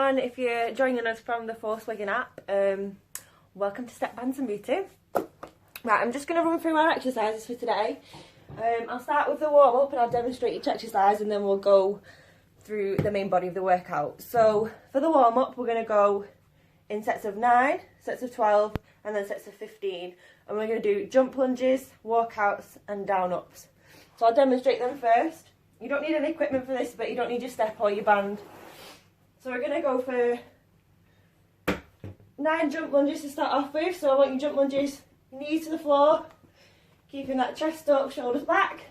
everyone, if you're joining us from the Force Wigan app, welcome to Step Bands and Beauty. Right, I'm just going to run through our exercises for today. I'll start with the warm-up and I'll demonstrate each exercise and then we'll go through the main body of the workout. So for the warm-up, we're going to go in sets of 9, sets of 12 and then sets of 15. And we're going to do jump lunges, walkouts and down-ups. So I'll demonstrate them first. You don't need any equipment for this, but you don't need your step or your band. So we're going to go for 9 jump lunges to start off with. So I want your jump lunges, knees to the floor, keeping that chest up, shoulders back.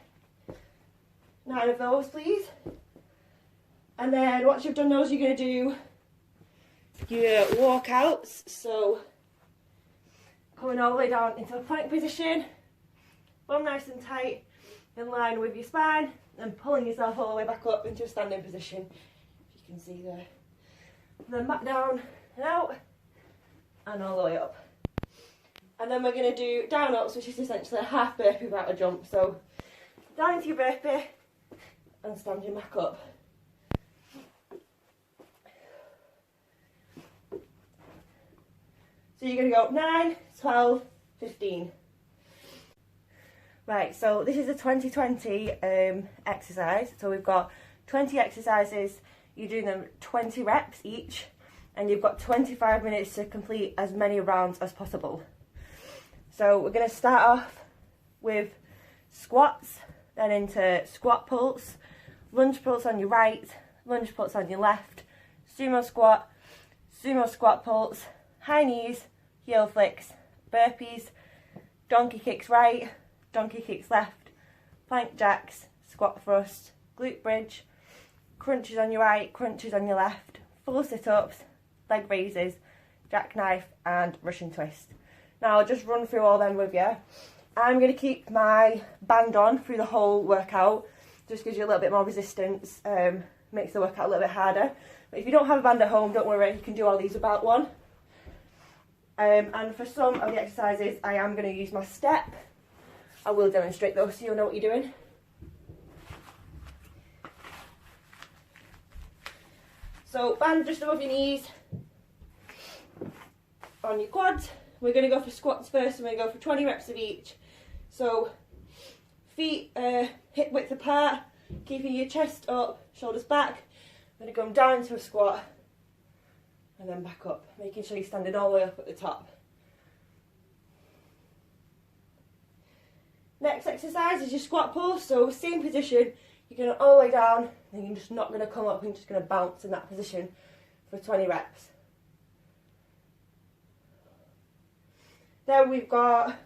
9 of those, please. And then once you've done those, you're going to do your walkouts. So coming all the way down into a plank position, bum nice and tight, in line with your spine, and pulling yourself all the way back up into a standing position, if you can see there. Then back down and out, and all the way up. And then we're going to do down ups, which is essentially a half burpee without a jump. So down into your burpee and standing back up. So you're going to go 9, 12, 15. Right, so this is a 2020 exercise. So we've got 20 exercises. You're doing them 20 reps each, and you've got 25 minutes to complete as many rounds as possible. So we're going to start off with squats, then into squat pulse, lunge pulse on your right, lunge pulse on your left, sumo squat pulse, high knees, heel flicks, burpees, donkey kicks right, donkey kicks left, plank jacks, squat thrust, glute bridge, crunches on your right, crunches on your left, full sit-ups, leg raises, jackknife and Russian twist. Now I'll just run through all them with you. I'm going to keep my band on through the whole workout, just gives you a little bit more resistance, makes the workout a little bit harder. But if you don't have a band at home, don't worry, you can do all these without one. And for some of the exercises I am going to use my step. I will demonstrate those so you'll know what you're doing. So band just above your knees, on your quads. We're going to go for squats first, and we're going to go for 20 reps of each. So feet hip width apart, keeping your chest up, shoulders back. I'm going to go down into a squat and then back up, making sure you're standing all the way up at the top. Next exercise is your squat pulse. So same position, you're going all the way down, and you're just not going to come up, you're just going to bounce in that position for 20 reps. Then we've got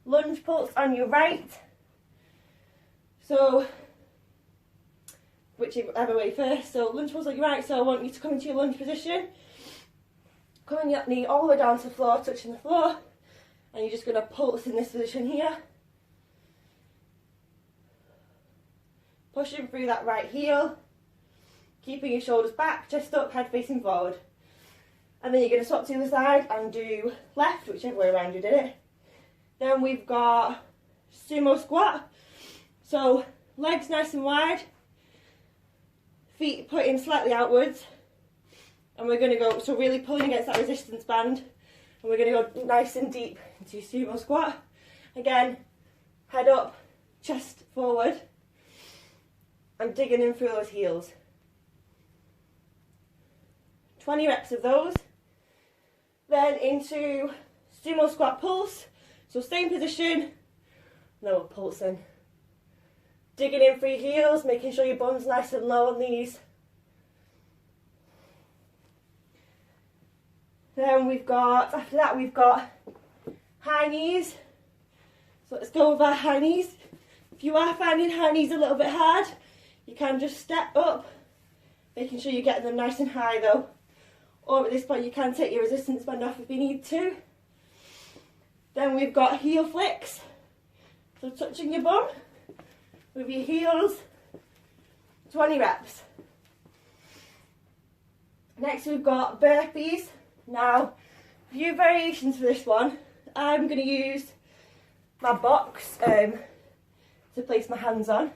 lunge pulse on your right. So whichever way first. So lunge pulse on your right, so I want you to come into your lunge position. Coming your knee all the way down to the floor, touching the floor. And you're just going to pulse in this position here. Pushing through that right heel, keeping your shoulders back, chest up, head facing forward. And then you're going to swap to the other side and do left, whichever way around you did it. Then we've got sumo squat. So legs nice and wide, feet put in slightly outwards. And we're going to go, so really pulling against that resistance band. And we're going to go nice and deep into sumo squat. Again, head up, chest forward. And digging in through those heels. 20 reps of those. Then into sumo squat pulse. So same position, no pulsing. Digging in through your heels, making sure your bum's nice and low on these. Then after that we've got high knees. So let's go with our high knees. If you are finding high knees a little bit hard, you can just step up, making sure you're getting them nice and high though. Or at this point you can take your resistance band off if you need to. Then we've got heel flicks. So touching your bum with your heels, 20 reps. Next we've got burpees. Now, a few variations for this one. I'm going to use my box to place my hands on.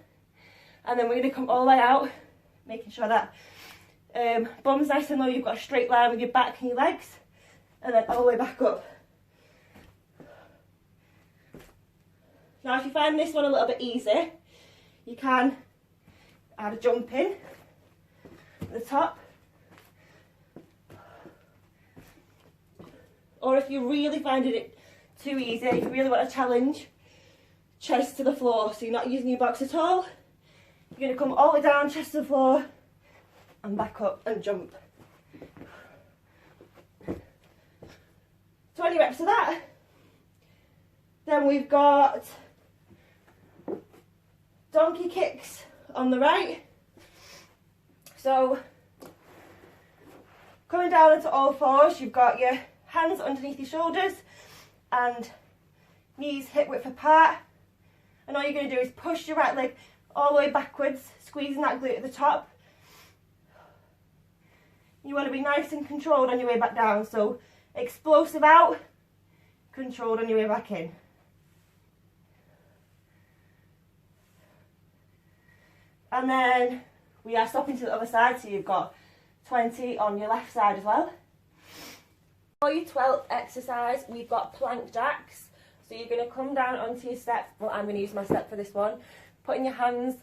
And then we're going to come all the way out, making sure that Bum's nice and low, you've got a straight line with your back and your legs, and then all the way back up. Now if you find this one a little bit easy, you can add a jump in at the top. Or if you're really finding it too easy, if you really want a challenge, chest to the floor, so you're not using your box at all. You're going to come all the way down, chest to the floor, and back up and jump. 20 reps of that. Then we've got donkey kicks on the right. So, coming down into all fours, you've got your hands underneath your shoulders and knees hip width apart. And all you're going to do is push your right leg all the way backwards, squeezing that glute at the top. You want to be nice and controlled on your way back down. So explosive out, controlled on your way back in. And then we are stopping to the other side, so you've got 20 on your left side as well. For your 12th exercise, we've got plank jacks. So you're going to come down onto your step. Well, I'm going to use my step for this one. Putting your hands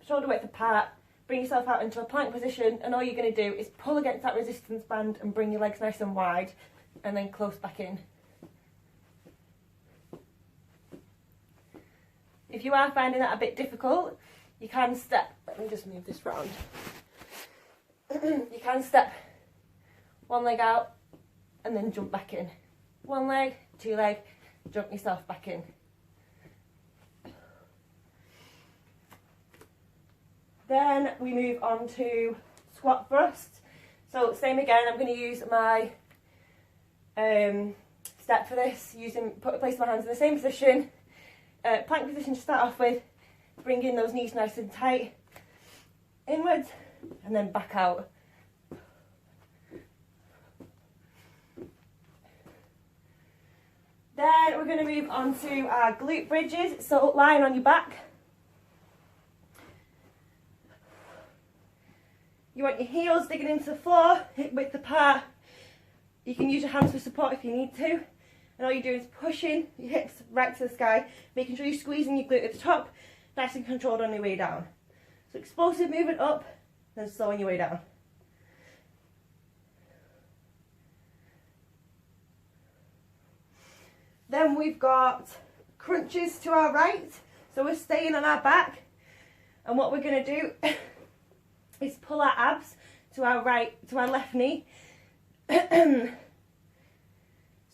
shoulder width apart, bring yourself out into a plank position, and all you're going to do is pull against that resistance band and bring your legs nice and wide, and then close back in. If you are finding that a bit difficult, you can step. Let me just move this round. You can step one leg out and then jump back in. One leg, two leg, jump yourself back in. Then we move on to squat thrust. So same again, I'm going to use my step for this, place my hands in the same position, plank position to start off with, bring in those knees nice and tight, inwards, and then back out. Then we're going to move on to our glute bridges, so lying on your back. You want your heels digging into the floor, hip width apart. You can use your hands for support if you need to. And all you're doing is pushing your hips right to the sky, making sure you're squeezing your glute at the top, nice and controlled on your way down. So explosive movement up, then slowing your way down. Then we've got crunches to our right. So we're staying on our back. And what we're going to do is pull our abs to our left knee.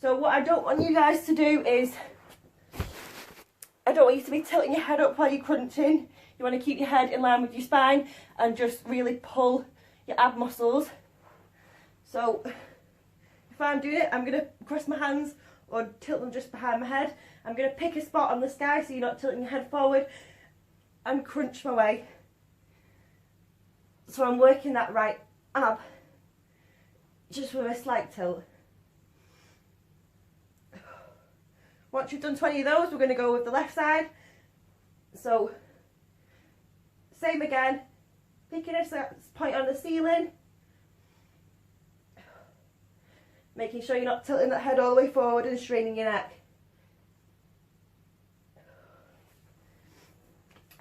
So what I don't want you guys to do is, I don't want you to be tilting your head up while you're crunching. You want to keep your head in line with your spine and just really pull your ab muscles. So if I'm doing it, I'm going to cross my hands or tilt them just behind my head. I'm going to pick a spot on the sky so you're not tilting your head forward and crunch my way. So I'm working that right ab just with a slight tilt. Once you've done 20 of those, we're going to go with the left side. So same again, picking a point on the ceiling, making sure you're not tilting that head all the way forward and straining your neck.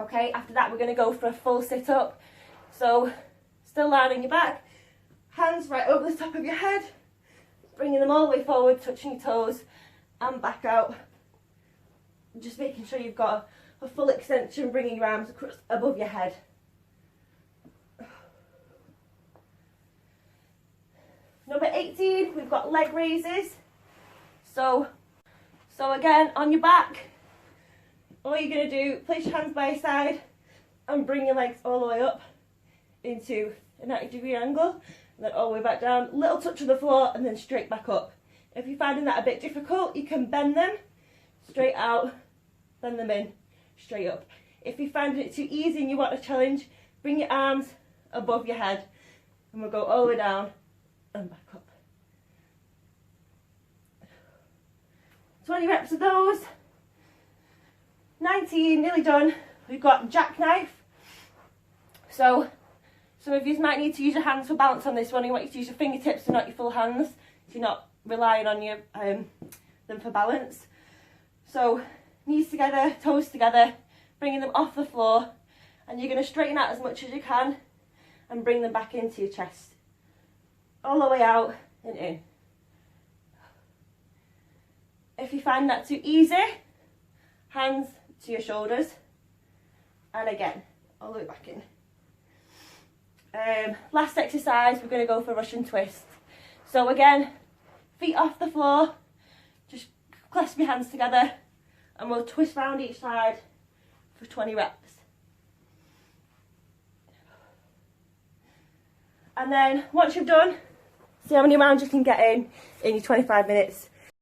Okay, after that we're going to go for a full sit up. So still lying on your back, hands right over the top of your head, bringing them all the way forward, touching your toes and back out. Just making sure you've got a full extension, bringing your arms across above your head. Number 18, we've got leg raises. So again, on your back, all you're going to do, place your hands by your side and bring your legs all the way up into a 90-degree angle, and then all the way back down, little touch of the floor, and then straight back up. If you're finding that a bit difficult, you can bend them straight out, bend them in, straight up. If you're finding it too easy and you want a challenge, bring your arms above your head, and we'll go all the way down and back up. 20 reps of those. 19, nearly done. We've got jackknife. So Some of you might need to use your hands for balance on this one. You want you to use your fingertips and not your full hands, so you're not relying on your them for balance. So knees together, toes together, bringing them off the floor, and you're going to straighten out as much as you can and bring them back into your chest. All the way out and in. If you find that too easy, hands to your shoulders, and again, all the way back in. Last exercise, we're going to go for Russian twist. So again, feet off the floor, just clasp your hands together, and we'll twist round each side for 20 reps. And then once you've done, see how many rounds you can get in your 25 minutes.